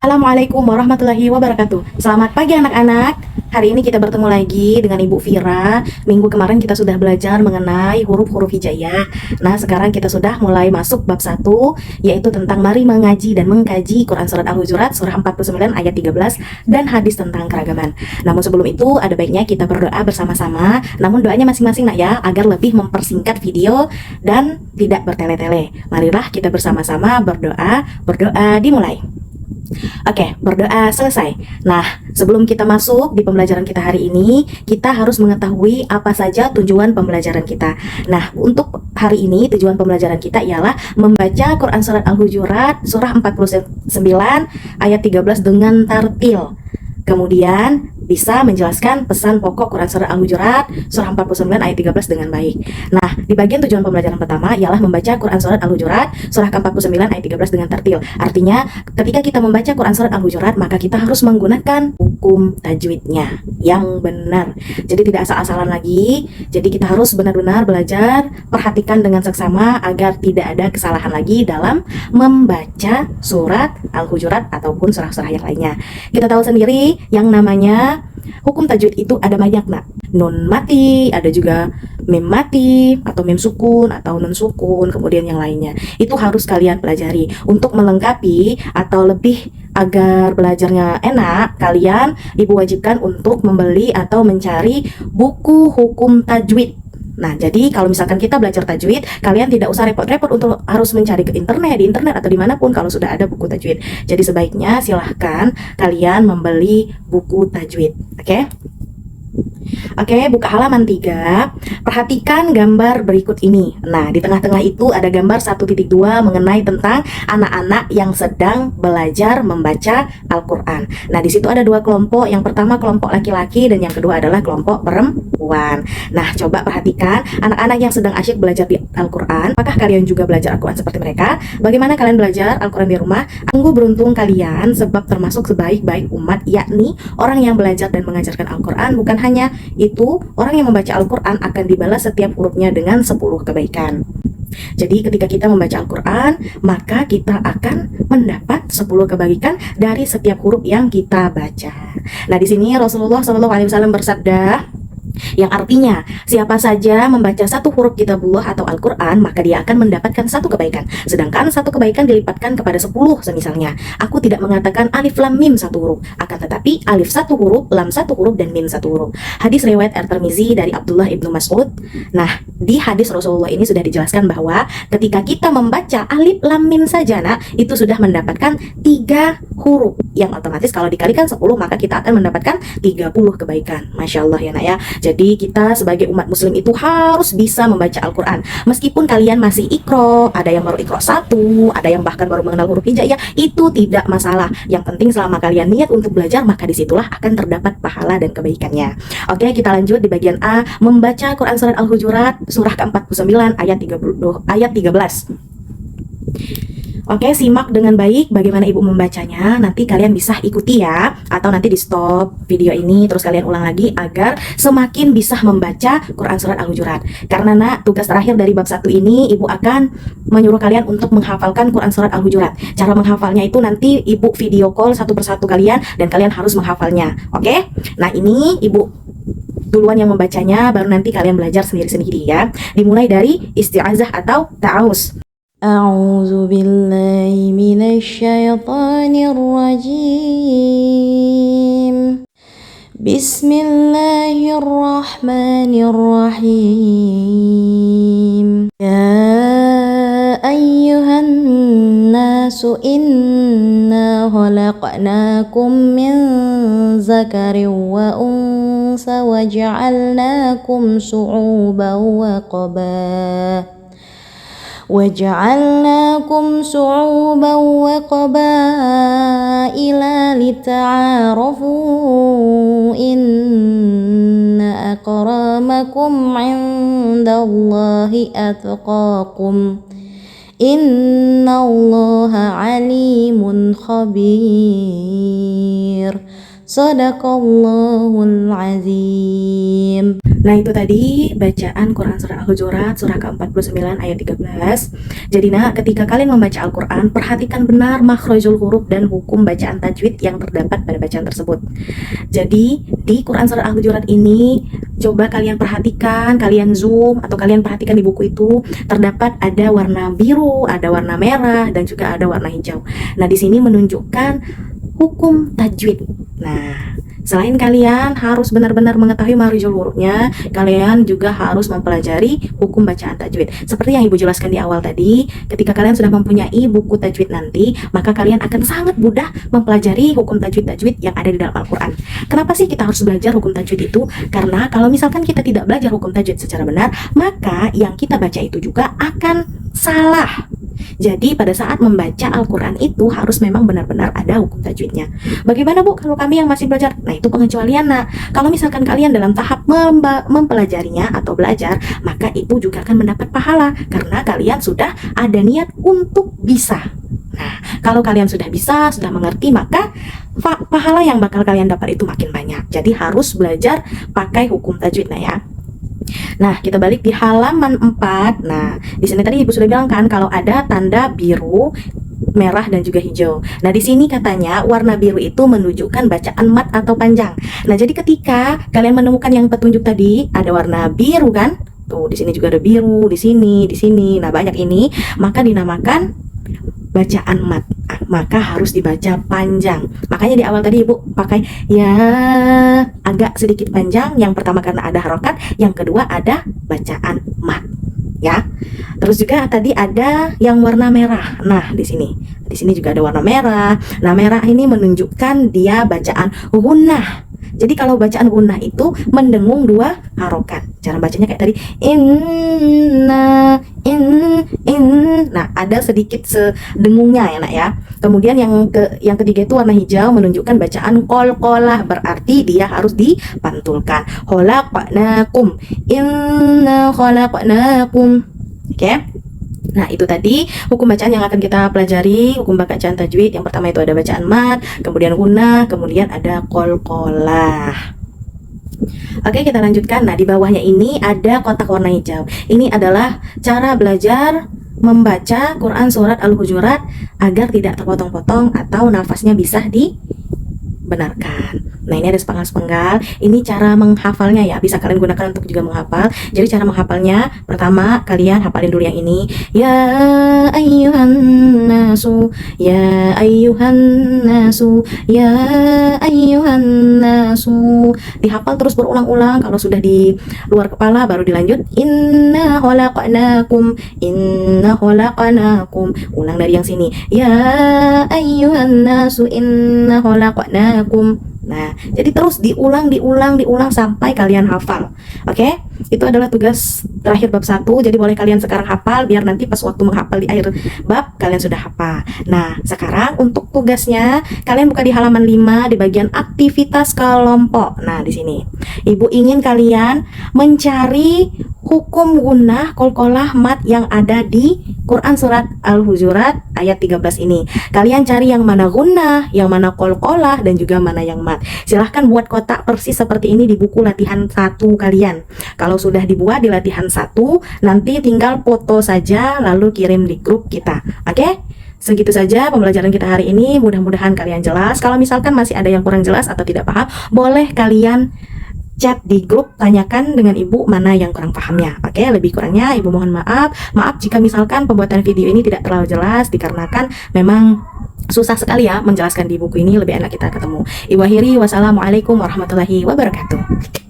Assalamualaikum warahmatullahi wabarakatuh. Selamat pagi anak-anak. Hari ini kita bertemu lagi dengan Ibu Vira. Minggu kemarin kita sudah belajar mengenai huruf-huruf hijaiyah. Nah, sekarang kita sudah mulai masuk bab 1, yaitu tentang mari mengaji dan mengkaji Quran Surat Al-Hujurat, surah 49 ayat 13, dan hadis tentang keragaman. Namun sebelum itu, ada baiknya kita berdoa bersama-sama. Namun doanya masing-masing nak ya, agar lebih mempersingkat video dan tidak bertele-tele. Marilah kita bersama-sama berdoa. Berdoa dimulai. Oke, berdoa selesai. Nah, sebelum kita masuk di pembelajaran kita hari ini, kita harus mengetahui apa saja tujuan pembelajaran kita. Nah, untuk hari ini tujuan pembelajaran kita ialah membaca Quran Surat Al-Hujurat surah 49 ayat 13 dengan tartil. Kemudian bisa menjelaskan pesan pokok Quran Surah Al-Hujurat surah 49 ayat 13 dengan baik. Nah, di bagian tujuan pembelajaran pertama ialah membaca Quran Surat Al-Hujurat surah ke-49 ayat 13 dengan tartil. Artinya, ketika kita membaca Quran Surat Al-Hujurat, maka kita harus menggunakan hukum tajwidnya yang benar. Jadi tidak asal-asalan lagi. Jadi kita harus benar-benar belajar, perhatikan dengan seksama agar tidak ada kesalahan lagi dalam membaca surat Al-Hujurat ataupun surah-surah yang lainnya. Kita tahu sendiri yang namanya hukum tajwid itu ada banyak nak. Nun mati, ada juga mim mati atau mim sukun atau nun sukun, kemudian yang lainnya. Itu harus kalian pelajari. Untuk melengkapi atau lebih agar belajarnya enak, kalian ibu wajibkan untuk membeli atau mencari buku hukum tajwid. Nah, jadi kalau misalkan kita belajar tajwid, kalian tidak usah repot-repot untuk harus mencari ke internet, di internet atau dimanapun kalau sudah ada buku tajwid. Jadi sebaiknya silahkan kalian membeli buku tajwid. Oke? Oke, buka halaman 3. Perhatikan gambar berikut ini. Nah, di tengah-tengah itu ada gambar 1.2 mengenai tentang anak-anak yang sedang belajar membaca Al-Quran. Nah, di situ ada dua kelompok. Yang pertama kelompok laki-laki dan yang kedua adalah kelompok perempuan. Nah, coba perhatikan anak-anak yang sedang asyik belajar di Al-Quran. Apakah kalian juga belajar Al-Quran seperti mereka? Bagaimana kalian belajar Al-Quran di rumah? Sungguh beruntung kalian sebab termasuk sebaik-baik umat, yakni orang yang belajar dan mengajarkan Al-Quran. Bukan hanya itu, orang yang membaca Al-Quran akan dibalas setiap hurufnya dengan 10 kebaikan. Jadi ketika kita membaca Al-Quran, maka kita akan mendapat 10 kebaikan dari setiap huruf yang kita baca. Nah, di sini Rasulullah SAW bersabda, yang artinya siapa saja membaca satu huruf kitabullah atau Al-Quran, maka dia akan mendapatkan satu kebaikan. Sedangkan satu kebaikan dilipatkan kepada 10. Semisalnya, aku tidak mengatakan alif lam mim satu huruf, akan tetapi alif satu huruf, lam satu huruf, dan mim satu huruf. Hadis riwayat At-Tirmizi dari Abdullah ibnu Mas'ud. Nah, di hadis Rasulullah ini sudah dijelaskan bahwa ketika kita membaca alif lam mim saja, nah, itu sudah mendapatkan 3 huruf yang otomatis kalau dikalikan 10, maka kita akan mendapatkan 30 kebaikan. Masya Allah ya nak ya. Jadi kita sebagai umat muslim itu harus bisa membaca Al-Quran. Meskipun kalian masih ikro, ada yang baru ikro 1, ada yang bahkan baru mengenal huruf hijaiyah, itu tidak masalah. Yang penting selama kalian niat untuk belajar, maka disitulah akan terdapat pahala dan kebaikannya. Oke, kita lanjut di bagian A, membaca Quran Surat Al-Hujurat surah ke-49 ayat 13. Oke, simak dengan baik bagaimana ibu membacanya. Nanti kalian bisa ikuti ya, atau nanti di stop video ini terus kalian ulang lagi agar semakin bisa membaca Quran Surat Al-Hujurat. Karena nak, tugas terakhir dari bab 1 ini ibu akan menyuruh kalian untuk menghafalkan Quran Surat Al-Hujurat. Cara menghafalnya itu nanti ibu video call satu persatu kalian dan kalian harus menghafalnya. Oke? Nah, ini ibu duluan yang membacanya, baru nanti kalian belajar sendiri-sendiri ya. Dimulai dari isti'azah atau ta'awuz. أعوذ بالله من الشيطان الرجيم بسم الله الرحمن الرحيم يا أيها الناس إنا خلقناكم من ذكر وأنثى وجعلناكم شعوبا وقبائل لتعارفوا إن أكرمكم عند الله أتقاكم إن الله عليم خبير Sadaqallahul azim. Nah itu tadi bacaan Quran Surah Al-Hujurat surah ke-49 ayat 13. Jadi ketika kalian membaca Al-Quran, perhatikan benar makhrajul huruf dan hukum bacaan tajwid yang terdapat pada bacaan tersebut. Jadi di Quran Surah Al-Hujurat ini coba kalian perhatikan, kalian zoom atau kalian perhatikan di buku itu terdapat ada warna biru, ada warna merah dan juga ada warna hijau. Nah di sini menunjukkan hukum tajwid. Nah selain kalian harus benar-benar mengetahui makhrajul hurufnya, kalian juga harus mempelajari hukum bacaan tajwid. Seperti yang Ibu jelaskan di awal tadi, ketika kalian sudah mempunyai buku tajwid nanti, maka kalian akan sangat mudah mempelajari hukum tajwid-tajwid yang ada di dalam Al-Quran. Kenapa sih kita harus belajar hukum tajwid itu? Karena kalau misalkan kita tidak belajar hukum tajwid secara benar, maka yang kita baca itu juga akan salah. Jadi pada saat membaca Al-Quran itu harus memang benar-benar ada hukum tajwidnya. Bagaimana Bu kalau kami yang masih belajar? Nah itu pengecualian. Nah kalau misalkan kalian dalam tahap mempelajarinya atau belajar, maka itu juga akan mendapat pahala karena kalian sudah ada niat untuk bisa. Nah kalau kalian sudah bisa, sudah mengerti, maka pahala yang bakal kalian dapat itu makin banyak. Jadi harus belajar pakai hukum tajwidnya ya. Nah, kita balik di halaman 4. Nah, di sini tadi Ibu sudah bilang kan kalau ada tanda biru, merah dan juga hijau. Nah, di sini katanya warna biru itu menunjukkan bacaan mat atau panjang. Nah, jadi ketika kalian menemukan yang petunjuk tadi ada warna biru kan? Tuh, di sini juga ada biru, di sini, di sini. Nah, banyak ini, maka dinamakan bacaan mat. Maka harus dibaca panjang. Makanya di awal tadi Ibu pakai ya agak sedikit panjang. Yang pertama karena ada harokat, yang kedua ada bacaan mat. Ya. Terus juga tadi ada yang warna merah. Nah, di sini juga ada warna merah. Nah, merah ini menunjukkan dia bacaan gunnah. Jadi kalau bacaan gunnah itu mendengung dua harokat. Cara bacanya kayak tadi inna nah ada sedikit sedengungnya ya nak ya. Kemudian yang ketiga itu warna hijau menunjukkan bacaan qalqalah, berarti dia harus dipantulkan. Khalaqnakum inna khalaqnakum. Oke. Nah itu tadi hukum bacaan yang akan kita pelajari, hukum bacaan tajwid. Yang pertama itu ada bacaan mat, kemudian gunnah, kemudian ada qalqalah. Oke, kita lanjutkan. Nah di bawahnya ini ada kotak warna hijau. Ini adalah cara belajar membaca Quran surat Al-Hujurat agar tidak terpotong-potong atau nafasnya bisa dibenarkan. Nah ini ada sepenggal-sepenggal. Ini cara menghafalnya ya, bisa kalian gunakan untuk juga menghafal. Jadi cara menghafalnya, pertama kalian hafalin dulu yang ini. Ya ayyuhan nasu, ya ayyuhan nasu, ya ayyuhan nasu. Dihafal terus berulang-ulang. Kalau sudah di luar kepala baru dilanjut. Inna khalaqnakum, inna khalaqnakum. Ulang dari yang sini. Ya ayyuhan nasu, inna khalaqnakum. Nah, jadi terus diulang sampai kalian hafal. Oke? Itu adalah tugas terakhir bab 1. Jadi boleh kalian sekarang hafal biar nanti pas waktu menghafal di akhir bab kalian sudah hafal. Nah, sekarang untuk tugasnya kalian buka di halaman 5 di bagian aktivitas kelompok. Nah, di sini Ibu ingin kalian mencari hukum gunnah, qalqalah, mat yang ada di Quran surat Al-Hujurat ayat 13 ini. Kalian cari yang mana gunnah, yang mana qalqalah dan juga mana yang mat. Silahkan buat kotak persis seperti ini di buku latihan 1 kalian. Kalau sudah dibuat di latihan 1, nanti tinggal foto saja lalu kirim di grup kita. Oke? Segitu saja pembelajaran kita hari ini. Mudah-mudahan kalian jelas. Kalau misalkan masih ada yang kurang jelas atau tidak paham, boleh kalian chat di grup, tanyakan dengan Ibu mana yang kurang pahamnya. Oke, lebih kurangnya Ibu mohon maaf. Maaf jika misalkan pembuatan video ini tidak terlalu jelas dikarenakan memang susah sekali ya menjelaskan di buku ini, lebih enak kita ketemu. Ibu akhiri, wassalamualaikum warahmatullahi wabarakatuh.